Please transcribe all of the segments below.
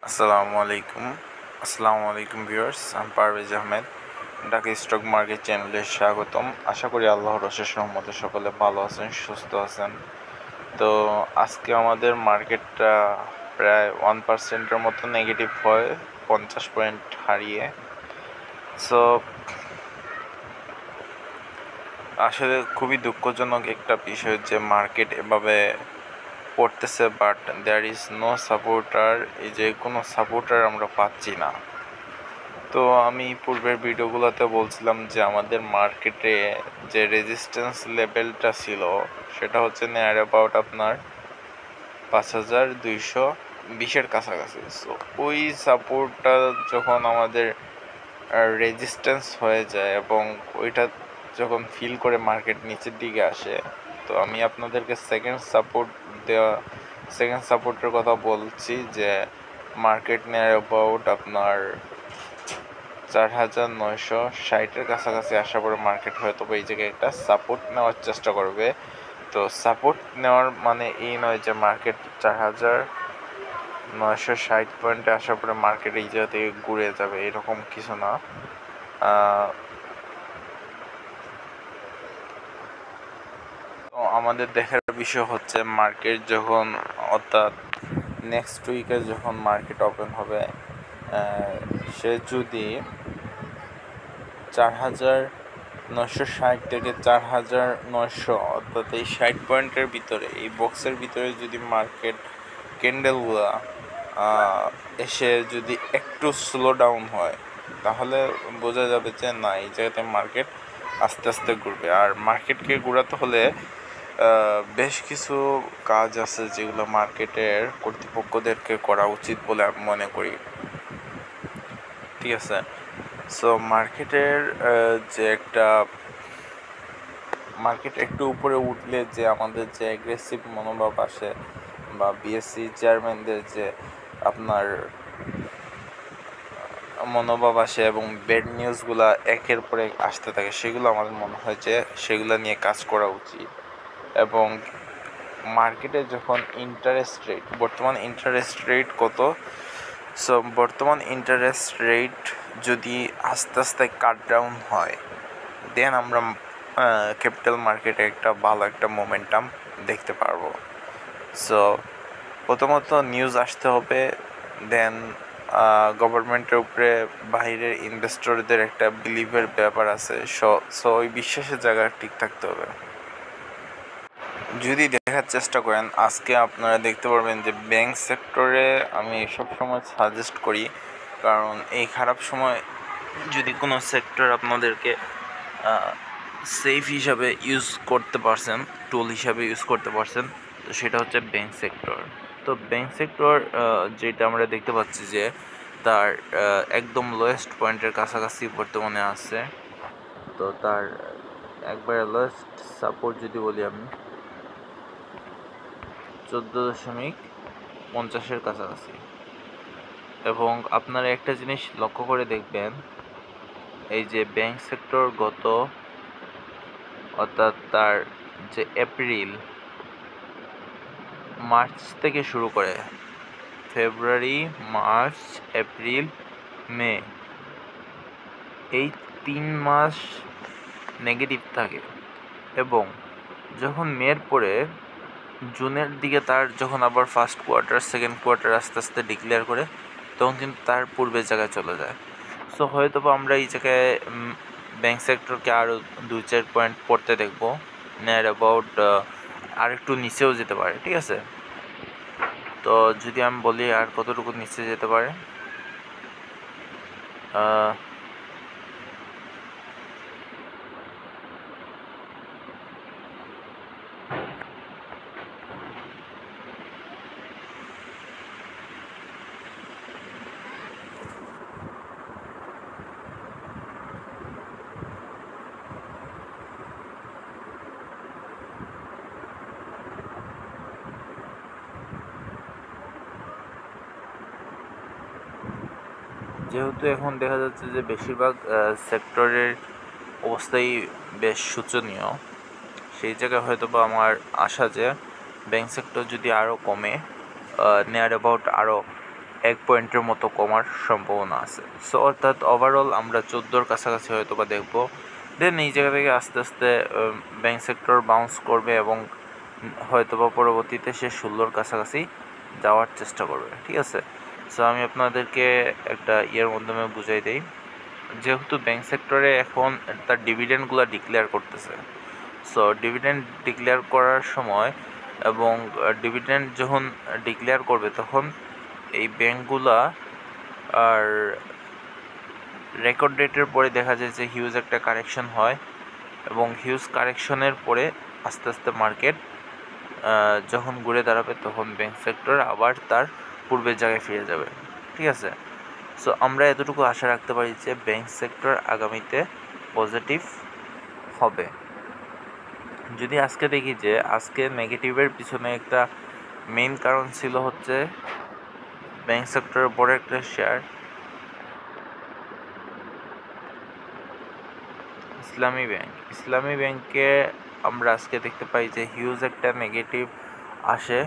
আসসালামু আলাইকুম ভিউয়ার্স, আমি পারভেজ আহমেদ। ঢাকা স্টক মার্কেট চ্যানেলে স্বাগতম। আশা করি আল্লাহর অশেষ রহমতে সকলে ভালো আছেন, সুস্থ আছেন। তো আজকে আমাদের মার্কেটটা প্রায় 1%-এর মতো নেগেটিভ হয়, 50 পয়েন্ট হারিয়ে। সো আসলে খুবই দুঃখজনক একটা বিষয় যে মার্কেট এভাবে পড়তেছে, but there is no supporter. এই যে কোনো সাপোর্টার আমরা পাচ্ছি না। তো আমি পূর্বের ভিডিওগুলোতে বলছিলাম যে আমাদের মার্কেটে যে রেজিস্ট্যান্স লেভেলটা ছিল সেটা হচ্ছে নিয়ার অ্যাবাউট আপনার 5220-এর কাছাকাছি। সো ওই সাপোর্টটা যখন আমাদের রেজিস্ট্যান্স হয়ে যায় এবং ওইটা যখন ফিল করে মার্কেট নিচের দিকে আসে, তো আমি আপনাদেরকে সেকেন্ড সাপোর্টের কথা বলছি যে মার্কেট নিয়ার অ্যাবাউট আপনার 4960-এর কাছাকাছি আসার পরে মার্কেট হয়তো এই জায়গায় একটা সাপোর্ট নেওয়ার চেষ্টা করবে। তো সাপোর্ট নেওয়ার মানে এই নয় যে মার্কেট 4960 পয়েন্টে আসার পরে মার্কেট এই জায়গা থেকে ঘুরে যাবে, এরকম কিছু না। তো আমাদের দেখার বিষয় হচ্ছে মার্কেট যখন, অর্থাৎ নেক্সট উইকে যখন মার্কেট ওপেন হবে, সে যদি 4960 থেকে 4900, অর্থাৎ এই 60 পয়েন্টের ভিতরে, এই বক্সের ভিতরে যদি মার্কেট ক্যান্ডেলগুলো এসে যদি একটু স্লো ডাউন হয়, তাহলে বোঝা যাবে যে না, এই জায়গাতে মার্কেট আস্তে আস্তে ঘুরবে। আর মার্কেটকে ঘোরাতে হলে বেশ কিছু কাজ আছে যেগুলো মার্কেটের কর্তৃপক্ষদেরকে করা উচিত বলে আমি মনে করি। ঠিক আছে। সো মার্কেটের যে একটা মার্কেট একটু উপরে উঠলে যে আমাদের যে অ্যাগ্রেসিভ মনোভাব আসে, বা বিএসসি চেয়ারম্যানদের যে আপনার মনোভাব আসে এবং বেড নিউজগুলো একের পর এক আসতে থাকে, সেগুলো আমার মনে হয় যে সেগুলো নিয়ে কাজ করা উচিত। এবং মার্কেটে যখন বর্তমান ইন্টারেস্ট রেট কত, সো বর্তমান ইন্টারেস্ট রেট যদি আস্তে আস্তে কাট ডাউন হয়, দেন আমরা ক্যাপিটাল মার্কেটে একটা ভালো একটা মোমেন্টাম দেখতে পারবো। সো প্রথমত নিউজ আসতে হবে, দেন গভর্নমেন্টের উপরে বাইরের ইনভেস্টরদের একটা বিলিভের ব্যাপার আছে। সো ওই বিশ্বাসের জায়গা ঠিক থাকতে হবে। যদি দেখার চেষ্টা করেন, আজকে আপনারা দেখতে পারবেন যে ব্যাংক সেক্টরে আমি সবসময় সাজেস্ট করি, কারণ এই খারাপ সময় যদি কোনো সেক্টর আপনাদেরকে সেফ হিসাবে ইউজ করতে পারছেন, টুল হিসাবে ইউজ করতে পারছেন, তো সেটা হচ্ছে ব্যাংক সেক্টর। তো ব্যাংক সেক্টর যেটা আমরা দেখতে পাচ্ছি যে তার একদম লোয়েস্ট পয়েন্টের কাছাকাছি বর্তমানে আছে। তো তার একবারে লোয়েস্ট সাপোর্ট যদি বলি আমি 14.50-এর কাছাকাছি। এবং আপনারা একটা জিনিস লক্ষ্য করে দেখবেন, এই যে ব্যাংক সেক্টর অর্থাৎ তার যে মার্চ থেকে শুরু করে ফেব্রুয়ারি, মার্চ, এপ্রিল, মে, এই 3 মাস নেগেটিভ থাকে। এবং যখন মের পরে জুনের দিকে তার যখন আবার ফার্স্ট কোয়ার্টার, সেকেন্ড কোয়ার্টার আস্তে আস্তে ডিক্লেয়ার করে, তখন কিন্তু তার পূর্বের জায়গায় চলে যায়। সো হয়তো আমরা এই জায়গায় ব্যাংক সেক্টরকে আরও 2-4 পয়েন্ট পড়তে দেখবো, নিয়ার অ্যাবাউট আর একটু নিচেও যেতে পারে। ঠিক আছে। তো যদি আমি বলি আর কতটুকু নিচে যেতে পারে, যেহেতু এখন দেখা যাচ্ছে যে বেশিরভাগ সেক্টরের অবস্থাই বেশ শোচনীয়, সেই জায়গায় হয়তো বা আমার আশা যে ব্যাংক সেক্টর যদি আরও কমে, নিয়ার অ্যাবাউট আরও 1 পয়েন্টের মতো কমার সম্ভাবনা আছে। সো অর্থাৎ ওভারঅল আমরা 14 কাছাকাছি হয়তো বা দেখবো। দেন এই জায়গা থেকে আস্তে আস্তে ব্যাংক সেক্টর বাউন্স করবে এবং হয়তো বা পরবর্তীতে সে 16 কাছাকাছি যাওয়ার চেষ্টা করবে। ঠিক আছে, সো আমি আপনাদেরকে একটা ইয়ের মাধ্যমে বুঝাই দিই। যেহেতু ব্যাংক সেক্টরে এখন তার ডিভিডেন্ডগুলো ডিক্লেয়ার করতেছে, সো ডিভিডেন্ড ডিক্লেয়ার করার সময় এবং ডিভিডেন্ড যখন ডিক্লেয়ার করবে তখন এই ব্যাংকগুলা আর রেকর্ড ডেটের পরে দেখা যায় যে হিউজ একটা কারেকশন হয় এবং হিউজ কারেকশনের পরে আস্তে আস্তে মার্কেট যখন ঘুরে দাঁড়াবে তখন ব্যাংক সেক্টর আবার তার পূর্বের জায়গায় ফিরে যাবে। ঠিক আছে, সো আমরা এতটুকু আশা রাখতে পারি যে ব্যাংক সেক্টর আগামীতে পজিটিভ হবে। যদি আজকে দেখি যে আজকে নেগেটিভের পিছনে একটা মেইন কারণ ছিল হচ্ছে ব্যাংক সেক্টরের বড় একটা শেয়ার ইসলামী ব্যাংকে আমরা আজকে দেখতে পাই যে হিউজ একটা নেগেটিভ আসে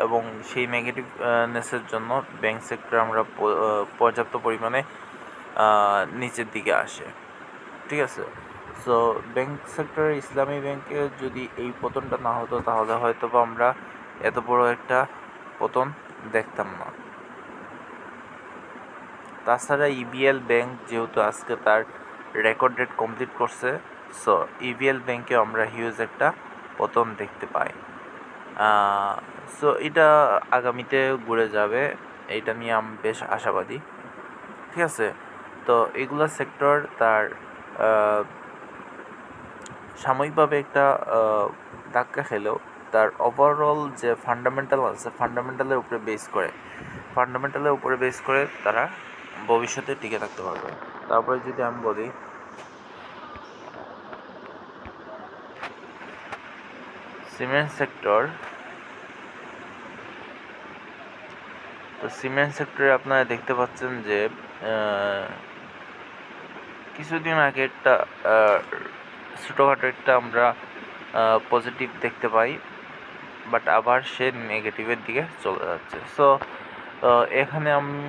এবং সেই নেগেটিভনেসের জন্য ব্যাংক সেক্টর আমরা পর্যাপ্ত পরিমাণে নিচের দিকে আসে। ঠিক আছে, সো ব্যাংক সেক্টরে ইসলামী ব্যাংকে যদি এই পতনটা না হতো তাহলে হয়তো বা আমরা এত বড় একটা পতন দেখতাম না। তাছাড়া ইবিএল ব্যাংক যেহেতু আজকে তার রেকর্ড ডেট কমপ্লিট করছে, সো ইবিএল ব্যাংকে আমরা হিউজ একটা পতন দেখতে পাই। সো এটা আগামীতে ঘুরে যাবে, এইটা নিয়ে আমি বেশ আশাবাদী। ঠিক আছে, তো এগুলা সেক্টর তার সাময়িকভাবে একটা ধাক্কা খেলেও তার ওভারঅল যে ফান্ডামেন্টাল আছে ফান্ডামেন্টালের উপরে বেস করে তারা ভবিষ্যতে টিকে থাকতে পারবে। তারপরে যদি আমি বলি সিমেন্ট সেক্টর, তো সিমেন্ট সেক্টরে আপনারা দেখতে পাচ্ছেন যে কিছুদিন আগে একটা ছোটোখাটো একটা আমরা পজিটিভ দেখতে পাই, বাট আবার সে নেগেটিভের দিকে চলে যাচ্ছে। সো এখানে আমি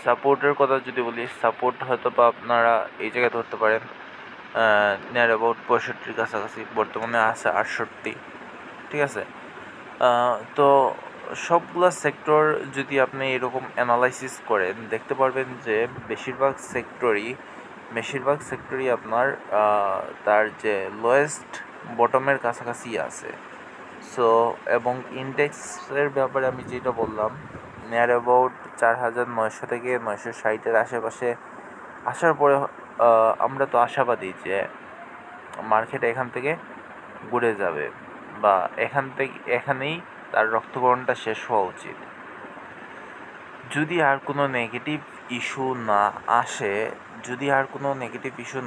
সাপোর্টের কথা যদি বলি, সাপোর্ট হয়তো বা আপনারা এই জায়গায় ধরতে পারেন নিয়ার অ্যাবাউট 65 কাছাকাছি, বর্তমানে আছে 68। ঠিক আছে, তো সবগুলো সেক্টর যদি আপনি এরকম অ্যানালাইসিস করেন দেখতে পারবেন যে বেশিরভাগ সেক্টরই আপনার তার যে লোয়েস্ট বটমের কাছাকাছি আছে। সো এবং ইন্ডেক্সের ব্যাপারে আমি যেটা বললাম নিয়ার অ্যাবাউট 4900 থেকে 960-এর আশেপাশে আসার পরে আমরা তো আশাবাদী যে মার্কেট এখান থেকে ঘুরে যাবে বা এখানেই তার রক্তকরণটা শেষ হওয়া উচিত। যদি আর কোনো নেগেটিভ ইস্যু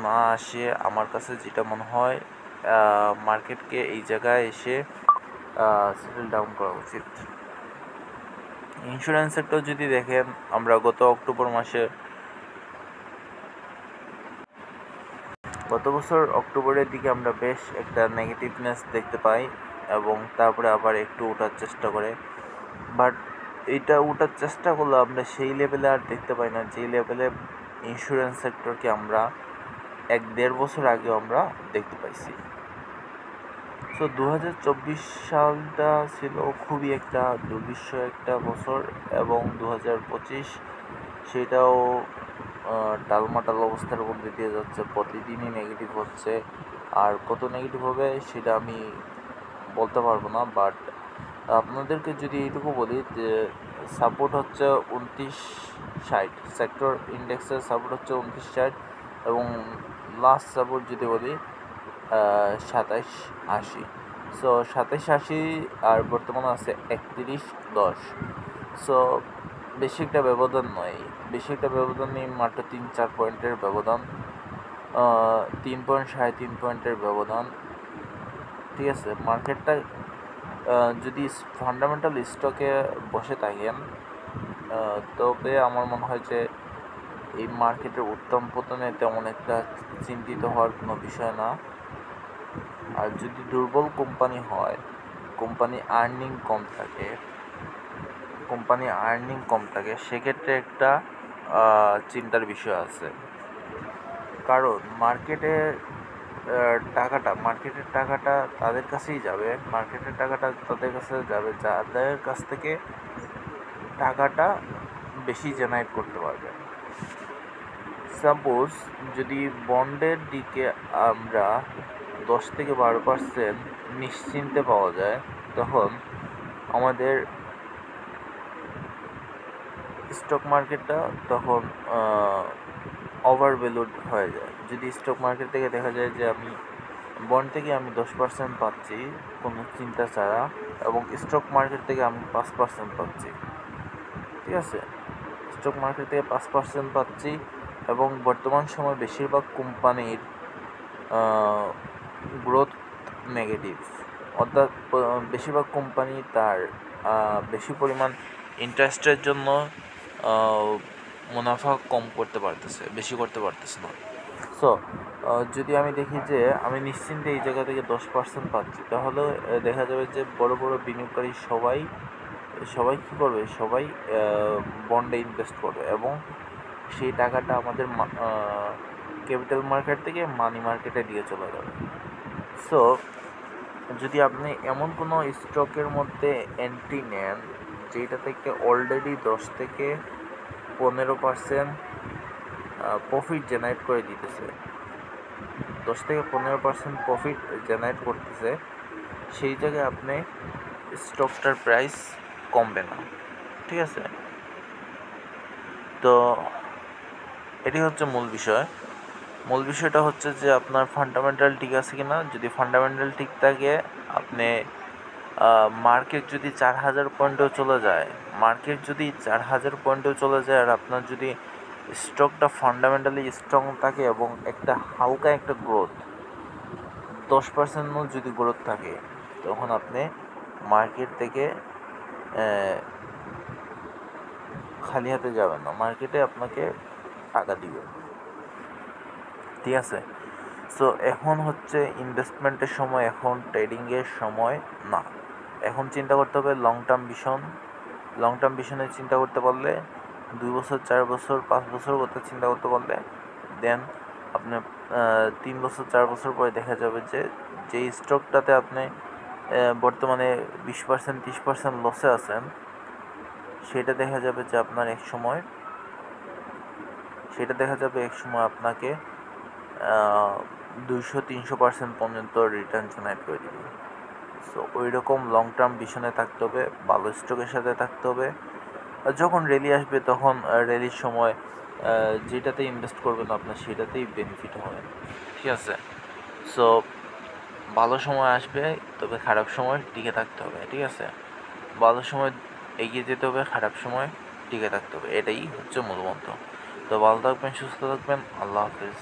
না আসে আমার কাছে যেটা মনে হয় মার্কেটকে এই জায়গায় এসে সেটেল ডাউন করা উচিত। ইন্স্যুরেন্স সেক্টর যদি দেখেন, আমরা গত বছর অক্টোবরের দিকে আমরা বেশ একটা নেগেটিভনেস দেখতে পাই এবং তারপরে আবার একটু ওঠার চেষ্টা করে, বাট এইটা ওঠার চেষ্টা করলে আমরা সেই লেভেলে আর দেখতে পাই না যেই লেভেলে ইন্স্যুরেন্স সেক্টরকে আমরা 1-1.5 বছর আগেও আমরা দেখতে পাইছি। সো 2024 সালটা ছিল খুবই একটা দুর্বিষহ একটা বছর এবং 2025 সেটাও টালমাটাল অবস্থার মধ্যে দিয়ে যাচ্ছে, প্রতিদিনই নেগেটিভ হচ্ছে। আর কত নেগেটিভ হবে সেটা আমি বলতে পারবো না, বাট আপনাদেরকে যদি এইটুকু বলি যে সাপোর্ট হচ্ছে 2960, সেক্টর ইন্ডেক্সের সাপোর্ট হচ্ছে 2960 এবং লাস্ট সাপোর্ট যদি বলি 2780। সো 2780 আর বর্তমানে আছে 3110। সো বেশি একটা ব্যবধান নেই, মাত্র 3-4 পয়েন্টের ব্যবধান, 3 পয়েন্ট 3.5 পয়েন্টের ব্যবধান। ঠিক আছে, মার্কেটটা যদি ফান্ডামেন্টাল স্টকে বসে থাকেন তবে আমার মনে হয় যে এই মার্কেটের উত্তম পতনে তেমন একটা চিন্তিত হওয়ার কোনো বিষয় না। আর যদি দুর্বল কোম্পানি হয়, কোম্পানি আর্নিং কম থাকে, কোম্পানি আর্নিং কম থাকে সেক্ষেত্রে একটা চিন্তার বিষয় আছে, কারণ মার্কেটের টাকাটা তাদের কাছেই যাবে, মার্কেটের টাকাটা তাদের কাছে যাবে যাদের কাছ থেকে টাকাটা বেশি জেনারেট করতে পারবে। সাপোজ যদি বন্ডের দিকে আমরা 10-12% নিশ্চিন্তে পাওয়া যায়, তখন আমাদের স্টক মার্কেটটা তখন ওভার ভ্যালুড হয়ে যায়। যদি স্টক মার্কেট থেকে দেখা যায় যে আমি বন্ড থেকে আমি 10% পাচ্ছি কোনো চিন্তা ছাড়া, এবং স্টক মার্কেট থেকে আমি 5% পাচ্ছি, ঠিক আছে, স্টক মার্কেট থেকে 5% পাচ্ছি, এবং বর্তমান সময় বেশিরভাগ কোম্পানির গ্রোথ নেগেটিভ, অর্থাৎ বেশিরভাগ কোম্পানি তার বেশি পরিমাণ ইন্টারেস্টের জন্য মুনাফা কম করতে পারতেছে, বেশি করতে পারতেছে না। সো যদি আমি দেখি যে আমি নিশ্চিন্তে এই জায়গা থেকে 10% পাচ্ছি, তাহলে দেখা যাবে যে বড় বড় বিনিয়োগকারী সবাই কী করবে, সবাই বন্ডে ইনভেস্ট করবে, এবং সেই টাকাটা আমাদের ক্যাপিটাল মার্কেট থেকে মানি মার্কেটে দিয়ে চলে যাবে। সো যদি আপনি এমন কোনো স্টকের মধ্যে এন্ট্রি নেন যেটা থেকে অলরেডি 10-15% প্রফিট জেনারেট করে দিতেছে, 10-15% প্রফিট জেনারেট করতেছে, সেই জায়গায় আপনি স্টকটার প্রাইস কমবে না, ঠিক আছে। তো এটি হচ্ছে মূল বিষয়টা হচ্ছে যে আপনার ফান্ডামেন্টাল ঠিক আছে কিনা। যদি ফান্ডামেন্টাল ঠিক থাকে, আপনি মার্কেট যদি 4000 পয়েন্টেও চলে যায়, আর আপনার যদি স্টকটা ফান্ডামেন্টালি স্ট্রং থাকে এবং একটা হালকা একটা গ্রোথ 10%ও যদি গ্রোথ থাকে, তখন আপনি মার্কেট থেকে খালি হাতে যাবেন না, মার্কেটে আপনাকে টাকা দিবে, ঠিক আছে। সো এখন হচ্ছে ইনভেস্টমেন্টের সময়, এখন ট্রেডিংয়ের সময় না। এখন চিন্তা করতে হবে লং টার্ম ভিশনে চিন্তা করতে পারলে, 2 বছর 4 বছর 5 বছর কথা চিন্তা করতে পারলে, দেন আপনি 3 বছর 4 বছর পরে দেখা যাবে যে যেই স্টকটাতে আপনি বর্তমানে 20% 30% লসে আছেন, সেটা দেখা যাবে যে আপনার এক সময় আপনাকে 200-300% পর্যন্ত রিটার্ন জেনারেট করে দিবে। সো ওই রকম লং টার্ম ভিশনে থাকতে হবে, ভালো স্টকের সাথে থাকতে হবে। যখন র্যালি আসবে, তখন র্যালির সময় যেটাতে ইনভেস্ট করবেন আপনার সেটাতেই বেনিফিট হবে, ঠিক আছে। সো ভালো সময় আসবে, তবে খারাপ সময় টিকে থাকতে হবে, ঠিক আছে। ভালো সময় এগিয়ে যেতে হবে, খারাপ সময় টিকে থাকতে হবে, এটাই হচ্ছে মূল মন্ত্র। তো ভালো থাকবেন, সুস্থ থাকবেন, আল্লাহ হাফিজ।